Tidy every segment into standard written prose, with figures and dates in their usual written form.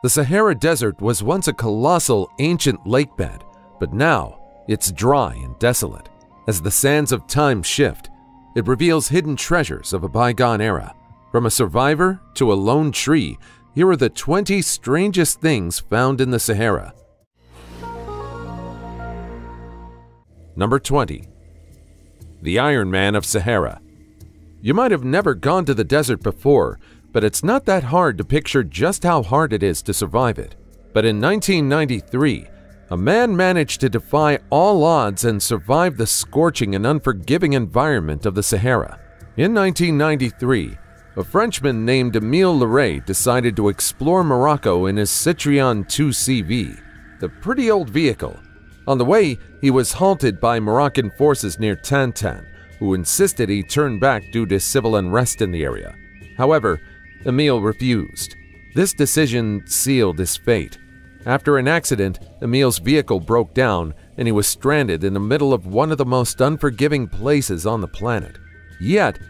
The Sahara Desert was once a colossal ancient lakebed, but now it's dry and desolate. As the sands of time shift, it reveals hidden treasures of a bygone era. From a survivor to a lone tree, here are the 20 strangest things found in the Sahara. Number 20. The Iron Man of Sahara. You might have never gone to the desert before, but it's not that hard to picture just how hard it is to survive it. But in 1993, a man managed to defy all odds and survive the scorching and unforgiving environment of the Sahara. In 1993, a Frenchman named Émile Loray decided to explore Morocco in his Citroën 2CV, the pretty old vehicle. On the way, he was halted by Moroccan forces near Tantan, who insisted he turn back due to civil unrest in the area. However, Émile refused. This decision sealed his fate. After an accident, Émile's vehicle broke down and he was stranded in the middle of one of the most unforgiving places on the planet. Yet,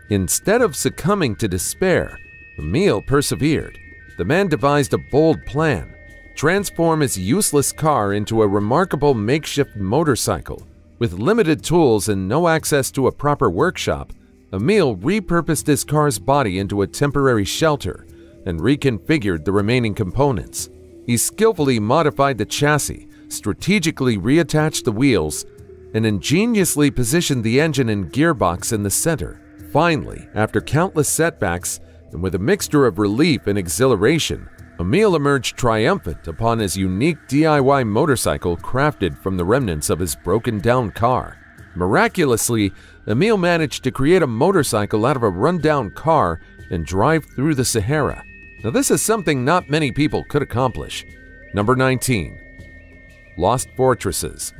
instead of succumbing to despair, Émile persevered. The man devised a bold plan: transform his useless car into a remarkable makeshift motorcycle. With limited tools and no access to a proper workshop, Émile repurposed his car's body into a temporary shelter and reconfigured the remaining components. He skillfully modified the chassis, strategically reattached the wheels, and ingeniously positioned the engine and gearbox in the center. Finally, after countless setbacks and with a mixture of relief and exhilaration, Émile emerged triumphant upon his unique DIY motorcycle crafted from the remnants of his broken-down car. Miraculously, Émile managed to create a motorcycle out of a rundown car and drive through the Sahara. Now, this is something not many people could accomplish. Number 19. Lost Fortresses.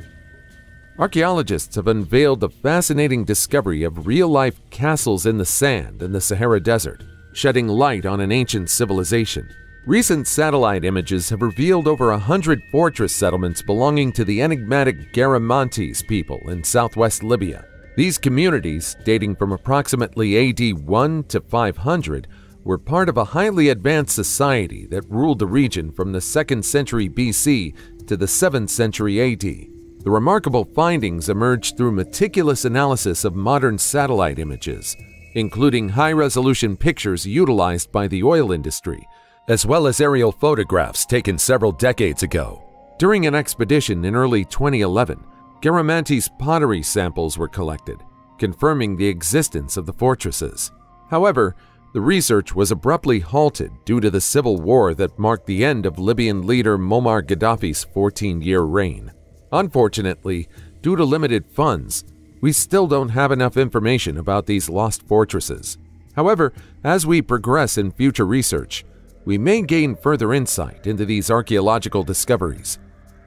Archaeologists have unveiled the fascinating discovery of real-life castles in the sand in the Sahara Desert, shedding light on an ancient civilization. Recent satellite images have revealed over 100 fortress settlements belonging to the enigmatic Garamantes people in southwest Libya. These communities, dating from approximately AD 1 to 500, were part of a highly advanced society that ruled the region from the 2nd century BC to the 7th century AD. The remarkable findings emerged through meticulous analysis of modern satellite images, including high-resolution pictures utilized by the oil industry, as well as aerial photographs taken several decades ago. During an expedition in early 2011, Garamantes pottery samples were collected, confirming the existence of the fortresses. However, the research was abruptly halted due to the civil war that marked the end of Libyan leader Muammar Gaddafi's 14-year reign. Unfortunately, due to limited funds, we still don't have enough information about these lost fortresses. However, as we progress in future research, we may gain further insight into these archaeological discoveries.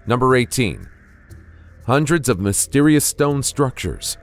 Number 18. Hundreds of mysterious stone structures.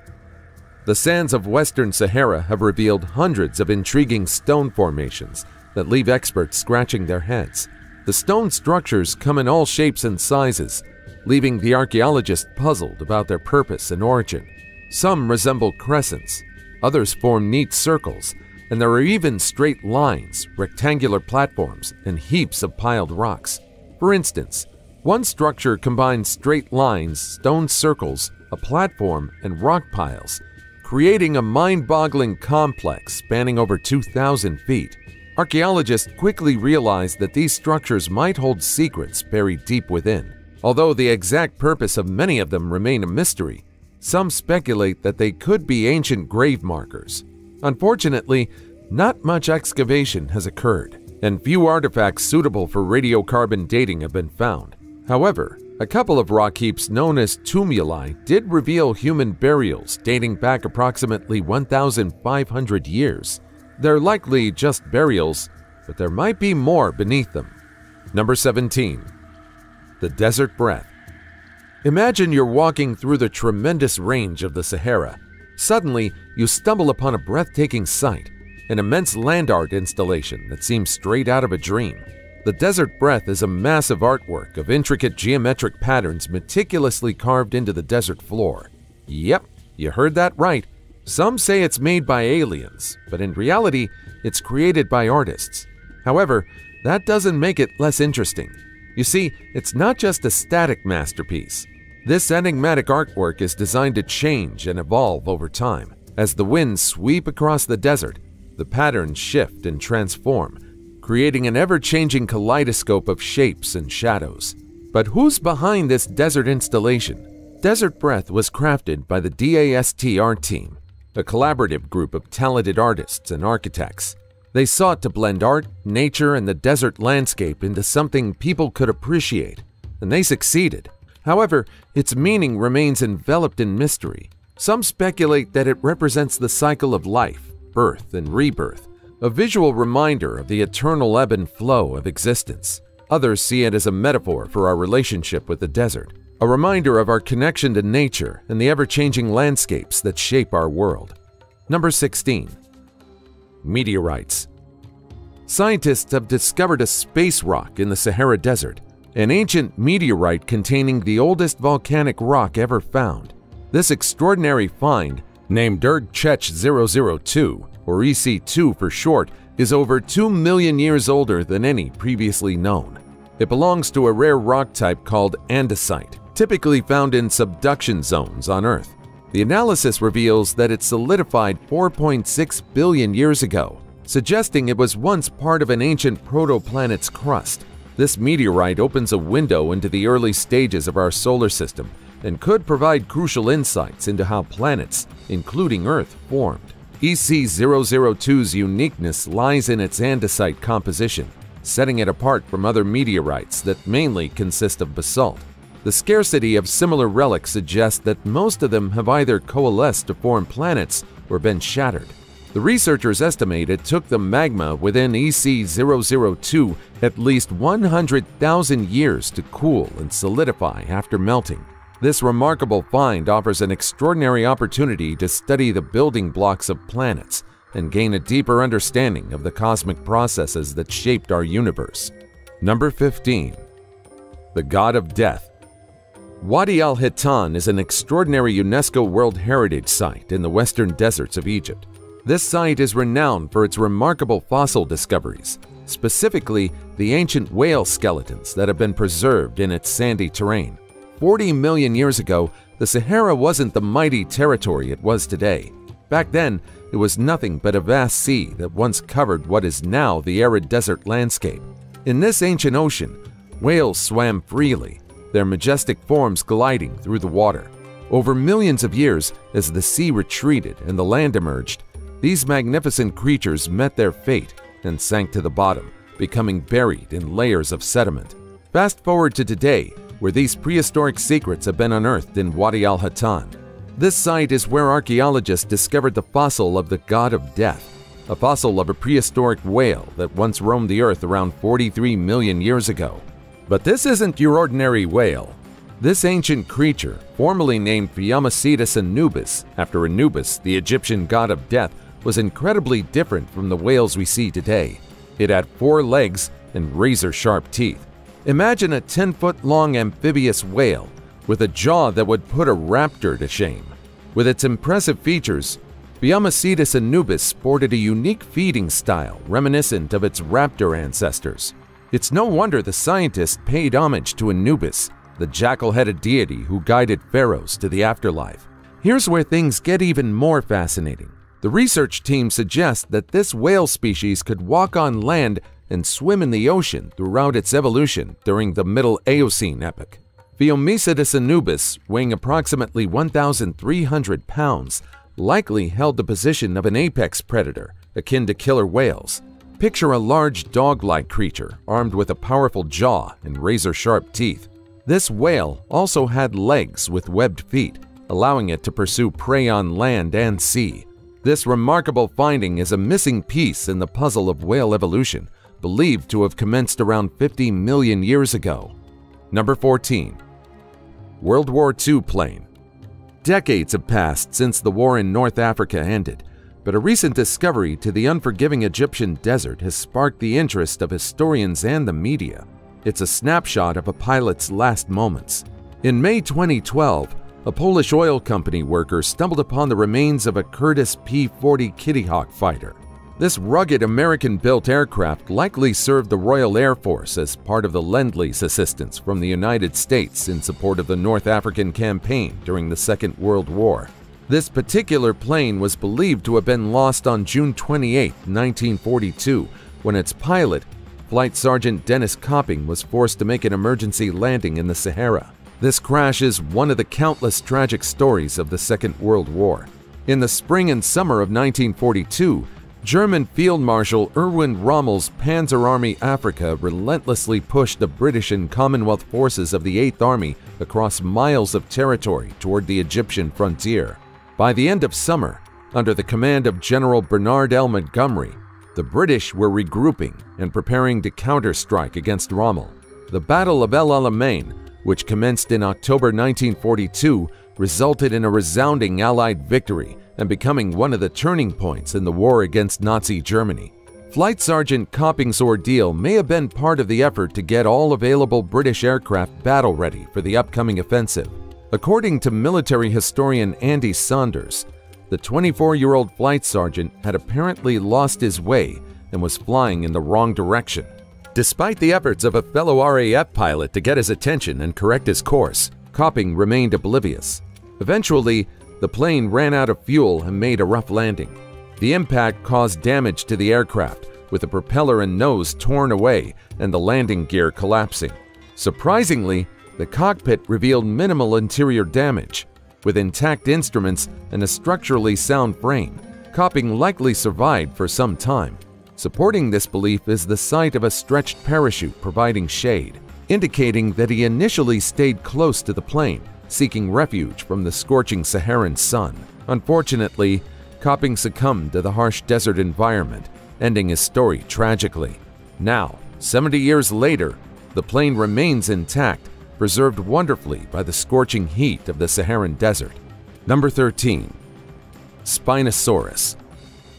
The sands of Western Sahara have revealed hundreds of intriguing stone formations that leave experts scratching their heads. The stone structures come in all shapes and sizes, leaving the archaeologist puzzled about their purpose and origin. Some resemble crescents, others form neat circles, and there are even straight lines, rectangular platforms, and heaps of piled rocks. For instance, one structure combines straight lines, stone circles, a platform, and rock piles, creating a mind-boggling complex spanning over 2,000 feet. Archaeologists quickly realized that these structures might hold secrets buried deep within. Although the exact purpose of many of them remain a mystery, some speculate that they could be ancient grave markers. Unfortunately, not much excavation has occurred, and few artifacts suitable for radiocarbon dating have been found. However, a couple of rock heaps known as tumuli did reveal human burials dating back approximately 1,500 years. They're likely just burials, but there might be more beneath them. Number 17. The Desert Breath. Imagine you're walking through the tremendous range of the Sahara. Suddenly, you stumble upon a breathtaking sight, an immense land art installation that seems straight out of a dream. The Desert Breath is a massive artwork of intricate geometric patterns meticulously carved into the desert floor. Yep, you heard that right. Some say it's made by aliens, but in reality, it's created by artists. However, that doesn't make it less interesting. You see, it's not just a static masterpiece. This enigmatic artwork is designed to change and evolve over time. As the winds sweep across the desert, the patterns shift and transform, creating an ever-changing kaleidoscope of shapes and shadows. But who's behind this desert installation? Desert Breath was crafted by the DAST art team, a collaborative group of talented artists and architects. They sought to blend art, nature, and the desert landscape into something people could appreciate, and they succeeded. However, its meaning remains enveloped in mystery. Some speculate that it represents the cycle of life, birth, and rebirth, a visual reminder of the eternal ebb and flow of existence. Others see it as a metaphor for our relationship with the desert, a reminder of our connection to nature and the ever-changing landscapes that shape our world. Number 16. Meteorites. Scientists have discovered a space rock in the Sahara Desert, an ancient meteorite containing the oldest volcanic rock ever found. This extraordinary find, named Erdchech 002, or EC2 for short, is over 2 million years older than any previously known. It belongs to a rare rock type called andesite, typically found in subduction zones on Earth. The analysis reveals that it solidified 4.6 billion years ago, suggesting it was once part of an ancient protoplanet's crust. This meteorite opens a window into the early stages of our solar system and could provide crucial insights into how planets, including Earth, formed. EC002's uniqueness lies in its andesite composition, setting it apart from other meteorites that mainly consist of basalt. The scarcity of similar relics suggests that most of them have either coalesced to form planets or been shattered. The researchers estimate it took the magma within EC002 at least 100,000 years to cool and solidify after melting. This remarkable find offers an extraordinary opportunity to study the building blocks of planets and gain a deeper understanding of the cosmic processes that shaped our universe. Number 15. The God of Death. Wadi al-Hitan is an extraordinary UNESCO World Heritage Site in the western deserts of Egypt. This site is renowned for its remarkable fossil discoveries, specifically the ancient whale skeletons that have been preserved in its sandy terrain. 40 million years ago, the Sahara wasn't the mighty territory it was today. Back then, it was nothing but a vast sea that once covered what is now the arid desert landscape. In this ancient ocean, whales swam freely, their majestic forms gliding through the water. Over millions of years, as the sea retreated and the land emerged, these magnificent creatures met their fate and sank to the bottom, becoming buried in layers of sediment. Fast forward to today, where these prehistoric secrets have been unearthed in Wadi al-Hitan. This site is where archaeologists discovered the fossil of the God of Death, a fossil of a prehistoric whale that once roamed the earth around 43 million years ago. But this isn't your ordinary whale. This ancient creature, formerly named Phiomacetus Anubis, after Anubis, the Egyptian god of death, was incredibly different from the whales we see today. It had 4 legs and razor-sharp teeth. Imagine a 10-foot-long amphibious whale with a jaw that would put a raptor to shame. With its impressive features, Phiomacetus Anubis sported a unique feeding style reminiscent of its raptor ancestors. It's no wonder the scientists paid homage to Anubis, the jackal-headed deity who guided pharaohs to the afterlife. Here's where things get even more fascinating. The research team suggests that this whale species could walk on land and swim in the ocean throughout its evolution during the Middle Eocene epoch. Phiomacetus Anubis, weighing approximately 1,300 pounds, likely held the position of an apex predator, akin to killer whales. Picture a large dog-like creature armed with a powerful jaw and razor-sharp teeth. This whale also had legs with webbed feet, allowing it to pursue prey on land and sea. This remarkable finding is a missing piece in the puzzle of whale evolution, believed to have commenced around 50 million years ago. Number 14. World War II plane. Decades have passed since the war in North Africa ended, but a recent discovery to the unforgiving Egyptian desert has sparked the interest of historians and the media. It's a snapshot of a pilot's last moments. In May 2012, a Polish oil company worker stumbled upon the remains of a Curtiss P-40 Kitty Hawk fighter. This rugged American-built aircraft likely served the Royal Air Force as part of the Lend-Lease assistance from the United States in support of the North African Campaign during the Second World War. This particular plane was believed to have been lost on June 28, 1942, when its pilot, Flight Sergeant Dennis Copping, was forced to make an emergency landing in the Sahara. This crash is one of the countless tragic stories of the Second World War. In the spring and summer of 1942, German Field Marshal Erwin Rommel's Panzer Army Africa relentlessly pushed the British and Commonwealth forces of the 8th Army across miles of territory toward the Egyptian frontier. By the end of summer, under the command of General Bernard L. Montgomery, the British were regrouping and preparing to counter-strike against Rommel. The Battle of El Alamein, which commenced in October 1942, resulted in a resounding Allied victory and becoming one of the turning points in the war against Nazi Germany. Flight Sergeant Copping's ordeal may have been part of the effort to get all available British aircraft battle-ready for the upcoming offensive. According to military historian Andy Saunders, the 24-year-old flight sergeant had apparently lost his way and was flying in the wrong direction. Despite the efforts of a fellow RAF pilot to get his attention and correct his course, Copping remained oblivious. Eventually, the plane ran out of fuel and made a rough landing. The impact caused damage to the aircraft, with the propeller and nose torn away and the landing gear collapsing. Surprisingly, the cockpit revealed minimal interior damage. With intact instruments and a structurally sound frame, Copping likely survived for some time. Supporting this belief is the sight of a stretched parachute providing shade, indicating that he initially stayed close to the plane, seeking refuge from the scorching Saharan sun. Unfortunately, Copping succumbed to the harsh desert environment, ending his story tragically. Now, 70 years later, the plane remains intact, preserved wonderfully by the scorching heat of the Saharan desert. Number 13. Spinosaurus.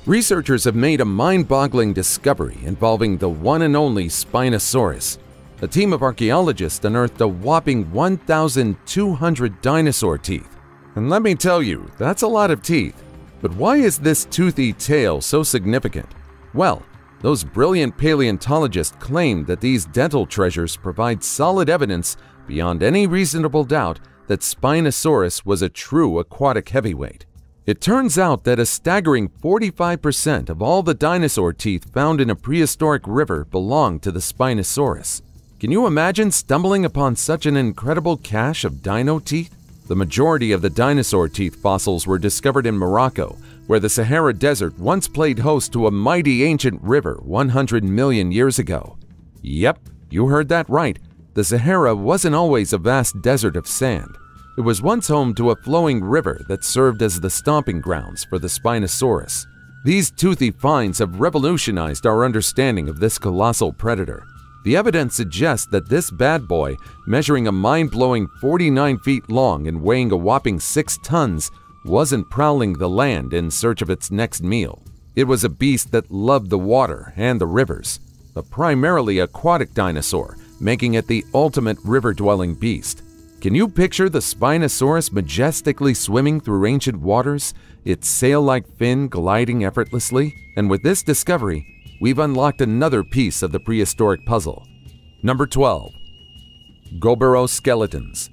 Researchers have made a mind-boggling discovery involving the one and only Spinosaurus. A team of archaeologists unearthed a whopping 1,200 dinosaur teeth. And let me tell you, that's a lot of teeth. But why is this toothy tail so significant? Well, those brilliant paleontologists claimed that these dental treasures provide solid evidence beyond any reasonable doubt that Spinosaurus was a true aquatic heavyweight. It turns out that a staggering 45% of all the dinosaur teeth found in a prehistoric river belonged to the Spinosaurus. Can you imagine stumbling upon such an incredible cache of dino teeth? The majority of the dinosaur teeth fossils were discovered in Morocco, where the Sahara Desert once played host to a mighty ancient river 100 million years ago. Yep, you heard that right. The Sahara wasn't always a vast desert of sand. It was once home to a flowing river that served as the stomping grounds for the Spinosaurus. These toothy finds have revolutionized our understanding of this colossal predator. The evidence suggests that this bad boy, measuring a mind-blowing 49 feet long and weighing a whopping 6 tons, wasn't prowling the land in search of its next meal. It was a beast that loved the water and the rivers, a primarily aquatic dinosaur, making it the ultimate river-dwelling beast. Can you picture the Spinosaurus majestically swimming through ancient waters, its sail-like fin gliding effortlessly? And with this discovery, we've unlocked another piece of the prehistoric puzzle. Number 12. Gobero skeletons.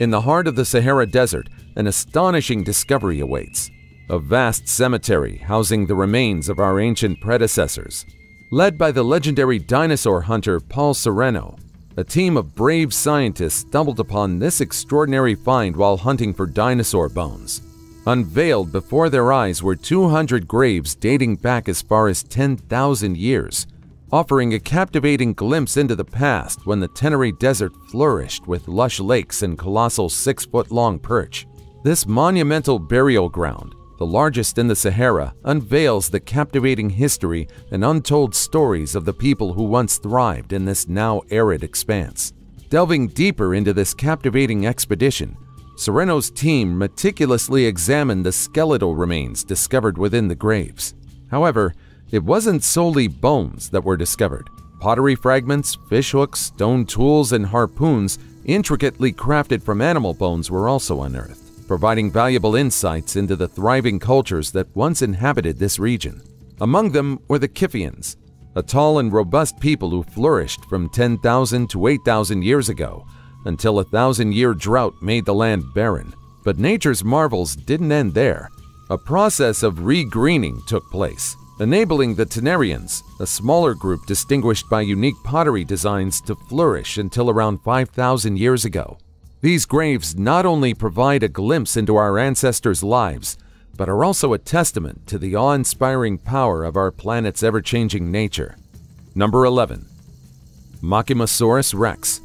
In the heart of the Sahara Desert, an astonishing discovery awaits. A vast cemetery housing the remains of our ancient predecessors. Led by the legendary dinosaur hunter Paul Sereno, a team of brave scientists stumbled upon this extraordinary find while hunting for dinosaur bones. Unveiled before their eyes were 200 graves dating back as far as 10,000 years, offering a captivating glimpse into the past when the Tenere Desert flourished with lush lakes and colossal 6-foot-long perch. This monumental burial ground, the largest in the Sahara, unveils the captivating history and untold stories of the people who once thrived in this now arid expanse. Delving deeper into this captivating expedition, Sereno's team meticulously examined the skeletal remains discovered within the graves. However, it wasn't solely bones that were discovered. Pottery fragments, fishhooks, stone tools, and harpoons intricately crafted from animal bones were also unearthed, providing valuable insights into the thriving cultures that once inhabited this region. Among them were the Kiphians, a tall and robust people who flourished from 10,000 to 8,000 years ago, until a 1,000-year drought made the land barren. But nature's marvels didn't end there. A process of regreening took place, enabling the Taenarians, a smaller group distinguished by unique pottery designs, to flourish until around 5,000 years ago. These graves not only provide a glimpse into our ancestors' lives, but are also a testament to the awe-inspiring power of our planet's ever-changing nature. Number 11. Machimosaurus rex.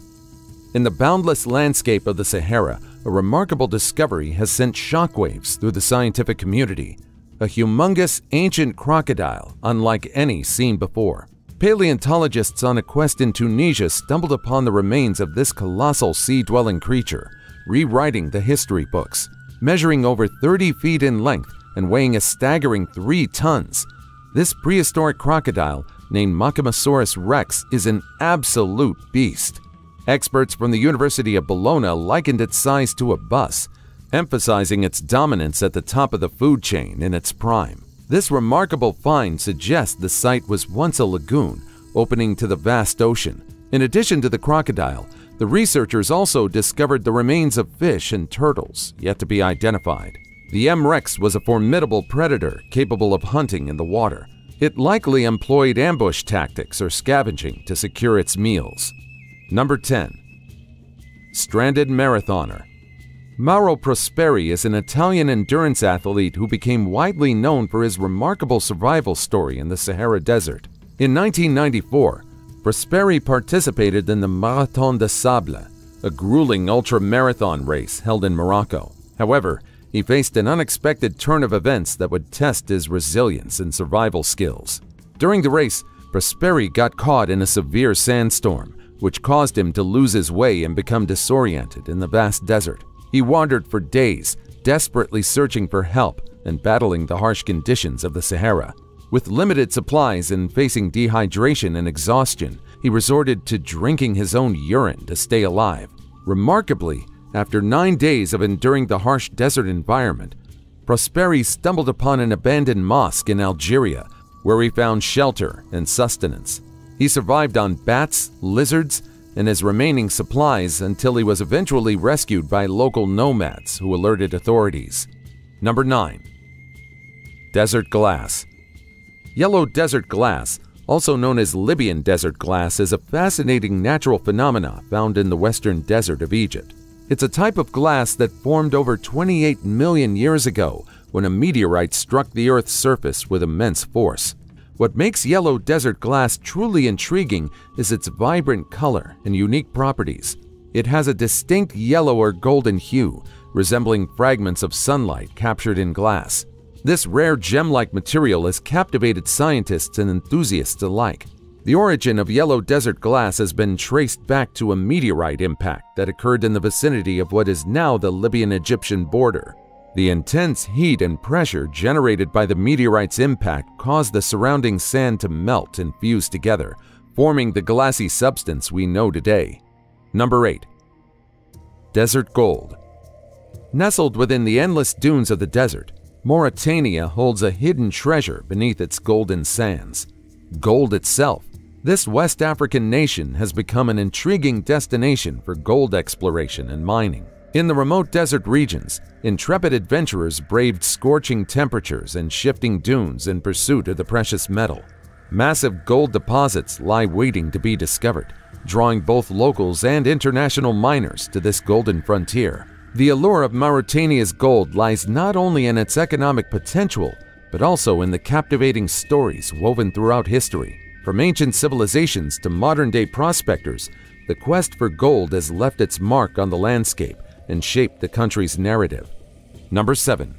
In the boundless landscape of the Sahara, a remarkable discovery has sent shockwaves through the scientific community. A humongous ancient crocodile, unlike any seen before. Paleontologists on a quest in Tunisia stumbled upon the remains of this colossal sea-dwelling creature, rewriting the history books. Measuring over 30 feet in length and weighing a staggering 3 tons, this prehistoric crocodile, named Machimosaurus rex, is an absolute beast. Experts from the University of Bologna likened its size to a bus, emphasizing its dominance at the top of the food chain in its prime. This remarkable find suggests the site was once a lagoon, opening to the vast ocean. In addition to the crocodile, the researchers also discovered the remains of fish and turtles, yet to be identified. The M. rex was a formidable predator capable of hunting in the water. It likely employed ambush tactics or scavenging to secure its meals. Number 10. Stranded marathoner. Mauro Prosperi is an Italian endurance athlete who became widely known for his remarkable survival story in the Sahara Desert. In 1994, Prosperi participated in the Marathon des Sables, a grueling ultra-marathon race held in Morocco. However, he faced an unexpected turn of events that would test his resilience and survival skills. During the race, Prosperi got caught in a severe sandstorm, which caused him to lose his way and become disoriented in the vast desert. He wandered for days, desperately searching for help and battling the harsh conditions of the Sahara. With limited supplies and facing dehydration and exhaustion, he resorted to drinking his own urine to stay alive. Remarkably, after 9 days of enduring the harsh desert environment, Prosperi stumbled upon an abandoned mosque in Algeria, where he found shelter and sustenance. He survived on bats, lizards, and his remaining supplies until he was eventually rescued by local nomads who alerted authorities. Number 9. Desert glass. Yellow desert glass, also known as Libyan desert glass, is a fascinating natural phenomenon found in the western desert of Egypt. It's a type of glass that formed over 28 million years ago when a meteorite struck the Earth's surface with immense force. What makes yellow desert glass truly intriguing is its vibrant color and unique properties. It has a distinct yellow or golden hue, resembling fragments of sunlight captured in glass. This rare gem-like material has captivated scientists and enthusiasts alike. The origin of yellow desert glass has been traced back to a meteorite impact that occurred in the vicinity of what is now the Libyan-Egyptian border. The intense heat and pressure generated by the meteorite's impact caused the surrounding sand to melt and fuse together, forming the glassy substance we know today. Number 8. Desert gold. Nestled within the endless dunes of the desert, Mauritania holds a hidden treasure beneath its golden sands. Gold itself. This West African nation has become an intriguing destination for gold exploration and mining. In the remote desert regions, intrepid adventurers braved scorching temperatures and shifting dunes in pursuit of the precious metal. Massive gold deposits lie waiting to be discovered, drawing both locals and international miners to this golden frontier. The allure of Mauritania's gold lies not only in its economic potential, but also in the captivating stories woven throughout history. From ancient civilizations to modern-day prospectors, the quest for gold has left its mark on the landscape and shaped the country's narrative. Number 7.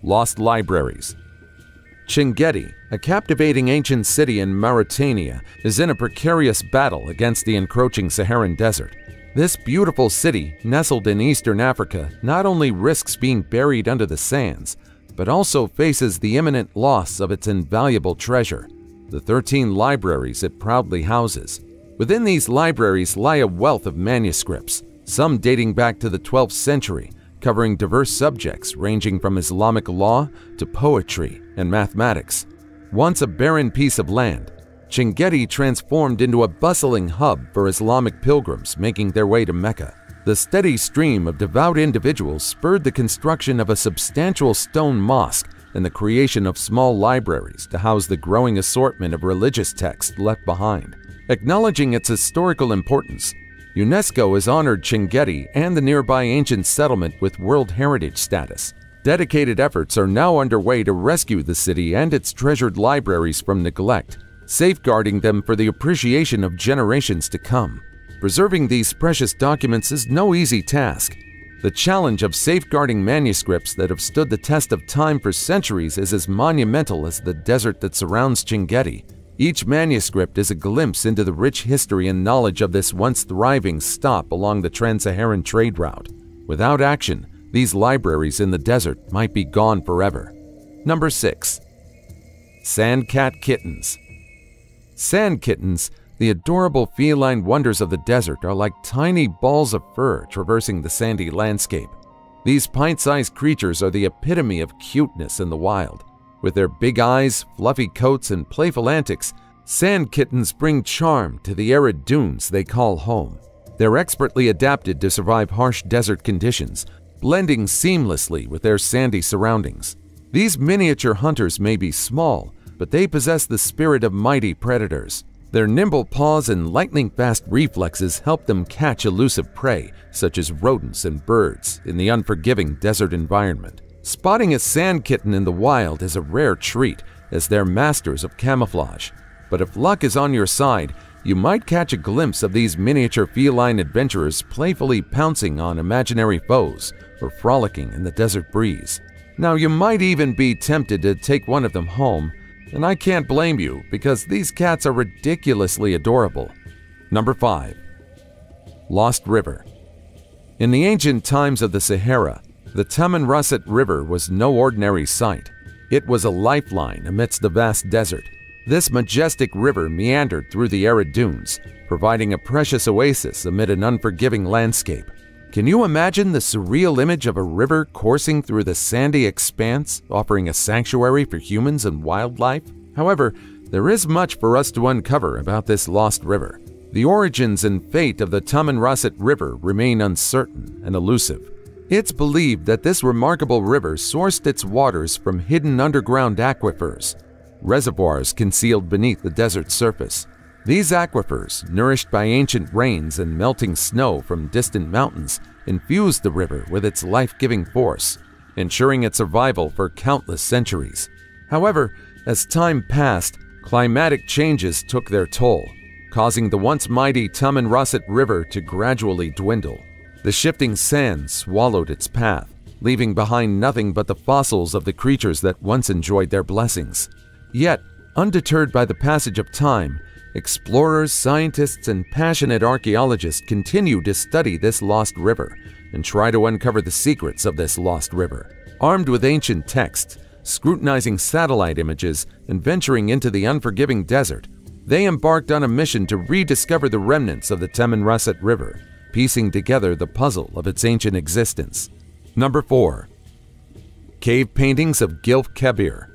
Lost libraries. Chinguetti, a captivating ancient city in Mauritania, is in a precarious battle against the encroaching Saharan desert. This beautiful city, nestled in eastern Africa, not only risks being buried under the sands, but also faces the imminent loss of its invaluable treasure, the 13 libraries it proudly houses. Within these libraries lie a wealth of manuscripts, some dating back to the 12th century, covering diverse subjects ranging from Islamic law to poetry and mathematics. Once a barren piece of land, Chinguetti transformed into a bustling hub for Islamic pilgrims making their way to Mecca. The steady stream of devout individuals spurred the construction of a substantial stone mosque and the creation of small libraries to house the growing assortment of religious texts left behind. Acknowledging its historical importance, UNESCO has honored Chinguetti and the nearby ancient settlement with World Heritage status. Dedicated efforts are now underway to rescue the city and its treasured libraries from neglect, safeguarding them for the appreciation of generations to come. Preserving these precious documents is no easy task. The challenge of safeguarding manuscripts that have stood the test of time for centuries is as monumental as the desert that surrounds Chinguetti. Each manuscript is a glimpse into the rich history and knowledge of this once thriving stop along the Trans-Saharan trade route. Without action, these libraries in the desert might be gone forever. Number 6. Sand cat kittens. Sand kittens, the adorable feline wonders of the desert, are like tiny balls of fur traversing the sandy landscape. These pint-sized creatures are the epitome of cuteness in the wild. With their big eyes, fluffy coats, and playful antics, sand kittens bring charm to the arid dunes they call home. They're expertly adapted to survive harsh desert conditions, blending seamlessly with their sandy surroundings. These miniature hunters may be small, but they possess the spirit of mighty predators. Their nimble paws and lightning-fast reflexes help them catch elusive prey, such as rodents and birds, in the unforgiving desert environment. Spotting a sand kitten in the wild is a rare treat, as they're masters of camouflage. But if luck is on your side, you might catch a glimpse of these miniature feline adventurers playfully pouncing on imaginary foes or frolicking in the desert breeze. Now, you might even be tempted to take one of them home, and I can't blame you because these cats are ridiculously adorable. Number 5. Lost River. In the ancient times of the Sahara, the Tamanrasset River was no ordinary sight. It was a lifeline amidst the vast desert. This majestic river meandered through the arid dunes, providing a precious oasis amid an unforgiving landscape. Can you imagine the surreal image of a river coursing through the sandy expanse, offering a sanctuary for humans and wildlife? However, there is much for us to uncover about this lost river. The origins and fate of the Tamanrasset River remain uncertain and elusive. It's believed that this remarkable river sourced its waters from hidden underground aquifers, reservoirs concealed beneath the desert surface. These aquifers, nourished by ancient rains and melting snow from distant mountains, infused the river with its life-giving force, ensuring its survival for countless centuries. However, as time passed, climatic changes took their toll, causing the once mighty Tamanrasset River to gradually dwindle. The shifting sand swallowed its path, leaving behind nothing but the fossils of the creatures that once enjoyed their blessings. Yet, undeterred by the passage of time, explorers, scientists, and passionate archaeologists continue to study this lost river and try to uncover the secrets of this lost river. Armed with ancient texts, scrutinizing satellite images, and venturing into the unforgiving desert, they embarked on a mission to rediscover the remnants of the Tamanrasset River, piecing together the puzzle of its ancient existence. Number 4. Cave Paintings of Gilf Kebir.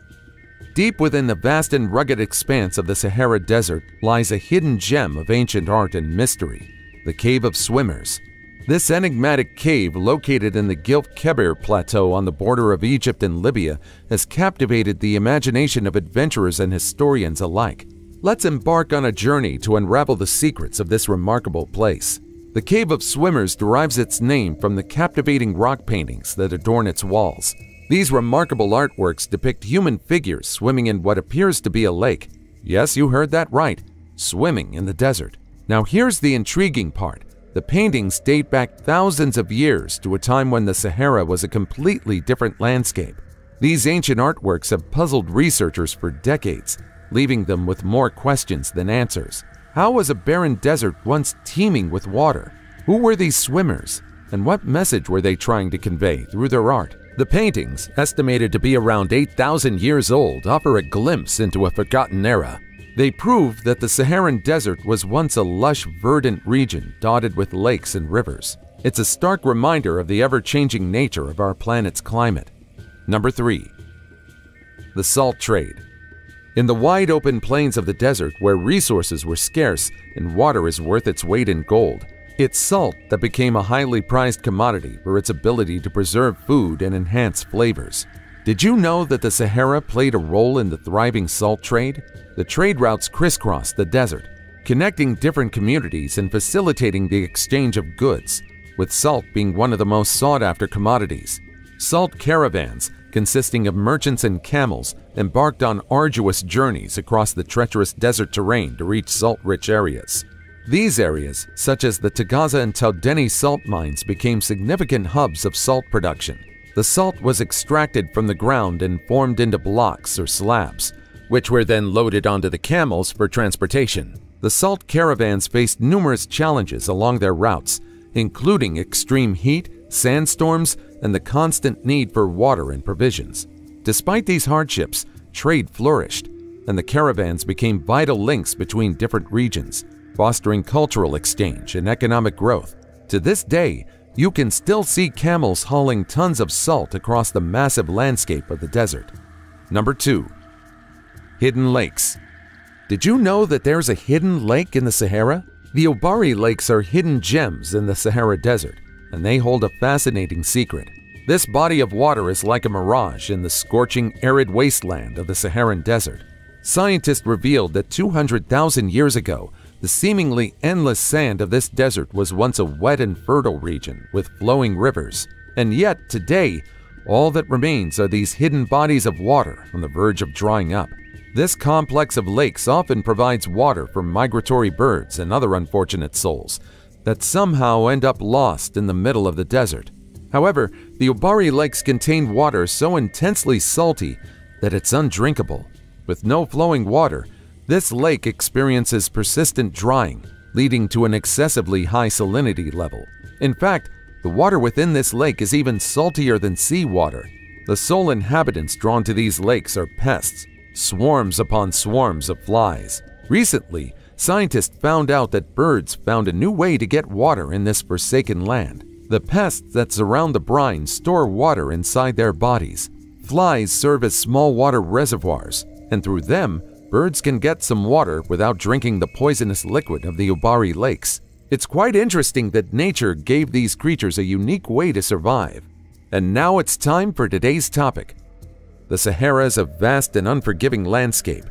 Deep within the vast and rugged expanse of the Sahara Desert lies a hidden gem of ancient art and mystery, the Cave of Swimmers. This enigmatic cave, located in the Gilf Kebir Plateau on the border of Egypt and Libya, has captivated the imagination of adventurers and historians alike. Let's embark on a journey to unravel the secrets of this remarkable place. The Cave of Swimmers derives its name from the captivating rock paintings that adorn its walls. These remarkable artworks depict human figures swimming in what appears to be a lake. Yes, you heard that right, swimming in the desert. Now here's the intriguing part. The paintings date back thousands of years to a time when the Sahara was a completely different landscape. These ancient artworks have puzzled researchers for decades, leaving them with more questions than answers. How was a barren desert once teeming with water? Who were these swimmers? And what message were they trying to convey through their art? The paintings, estimated to be around 8,000 years old, offer a glimpse into a forgotten era. They prove that the Saharan desert was once a lush, verdant region dotted with lakes and rivers. It's a stark reminder of the ever-changing nature of our planet's climate. Number 3. The Salt Trade. In the wide open plains of the desert where resources were scarce and water is worth its weight in gold, it's salt that became a highly prized commodity for its ability to preserve food and enhance flavors. Did you know that the Sahara played a role in the thriving salt trade? The trade routes crisscrossed the desert, connecting different communities and facilitating the exchange of goods, with salt being one of the most sought-after commodities. Salt caravans, consisting of merchants and camels, embarked on arduous journeys across the treacherous desert terrain to reach salt-rich areas. These areas, such as the Tagaza and Taudeni salt mines, became significant hubs of salt production. The salt was extracted from the ground and formed into blocks or slabs, which were then loaded onto the camels for transportation. The salt caravans faced numerous challenges along their routes, including extreme heat, sandstorms, and the constant need for water and provisions. Despite these hardships, trade flourished, and the caravans became vital links between different regions, fostering cultural exchange and economic growth. To this day, you can still see camels hauling tons of salt across the massive landscape of the desert. Number 2. Hidden lakes. Did you know that there's a hidden lake in the Sahara? The Obari Lakes are hidden gems in the Sahara Desert, and they hold a fascinating secret. This body of water is like a mirage in the scorching, arid wasteland of the Saharan Desert. Scientists revealed that 200,000 years ago, the seemingly endless sand of this desert was once a wet and fertile region with flowing rivers. And yet, today, all that remains are these hidden bodies of water on the verge of drying up. This complex of lakes often provides water for migratory birds and other unfortunate souls that somehow end up lost in the middle of the desert. However, the Obari Lakes contain water so intensely salty that it's undrinkable. With no flowing water, this lake experiences persistent drying, leading to an excessively high salinity level. In fact, the water within this lake is even saltier than seawater. The sole inhabitants drawn to these lakes are pests, swarms upon swarms of flies. Recently, scientists found out that birds found a new way to get water in this forsaken land. The pests that surround the brine store water inside their bodies. Flies serve as small water reservoirs, and through them, birds can get some water without drinking the poisonous liquid of the Obari Lakes. It's quite interesting that nature gave these creatures a unique way to survive. And now it's time for today's topic. The Sahara is a vast and unforgiving landscape.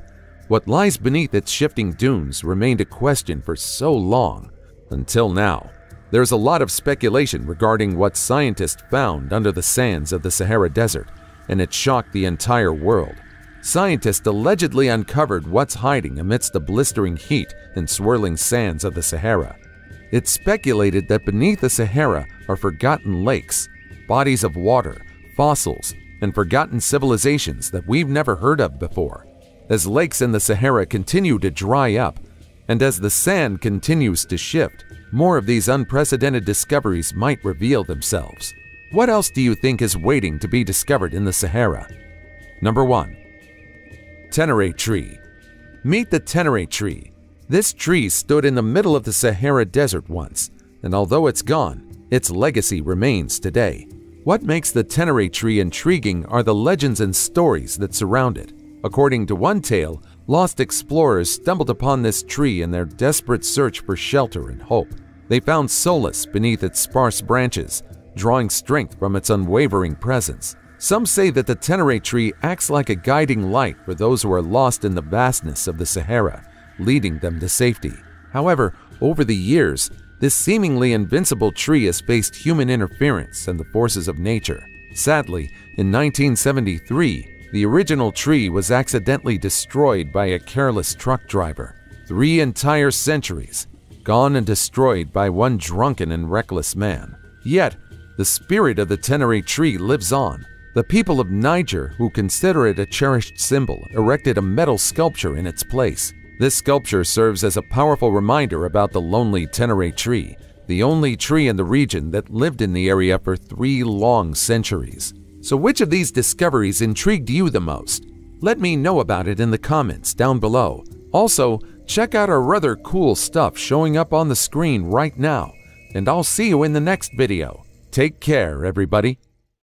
What lies beneath its shifting dunes remained a question for so long, until now. There's a lot of speculation regarding what scientists found under the sands of the Sahara Desert, and it shocked the entire world. Scientists allegedly uncovered what's hiding amidst the blistering heat and swirling sands of the Sahara. It's speculated that beneath the Sahara are forgotten lakes, bodies of water, fossils, and forgotten civilizations that we've never heard of before. As lakes in the Sahara continue to dry up, and as the sand continues to shift, more of these unprecedented discoveries might reveal themselves. What else do you think is waiting to be discovered in the Sahara? Number 1. Teneré Tree. Meet the teneré tree. This tree stood in the middle of the Sahara Desert once, and although it's gone, its legacy remains today. What makes the teneré tree intriguing are the legends and stories that surround it. According to one tale, lost explorers stumbled upon this tree in their desperate search for shelter and hope. They found solace beneath its sparse branches, drawing strength from its unwavering presence. Some say that the teneré tree acts like a guiding light for those who are lost in the vastness of the Sahara, leading them to safety. However, over the years, this seemingly invincible tree has faced human interference and the forces of nature. Sadly, in 1973, the original tree was accidentally destroyed by a careless truck driver. 3 entire centuries, gone and destroyed by one drunken and reckless man. Yet, the spirit of the teneré tree lives on. The people of Niger, who consider it a cherished symbol, erected a metal sculpture in its place. This sculpture serves as a powerful reminder about the lonely teneré tree, the only tree in the region that lived in the area for 3 long centuries. So which of these discoveries intrigued you the most? Let me know about it in the comments down below. Also, check out our other cool stuff showing up on the screen right now, and I'll see you in the next video. Take care, everybody.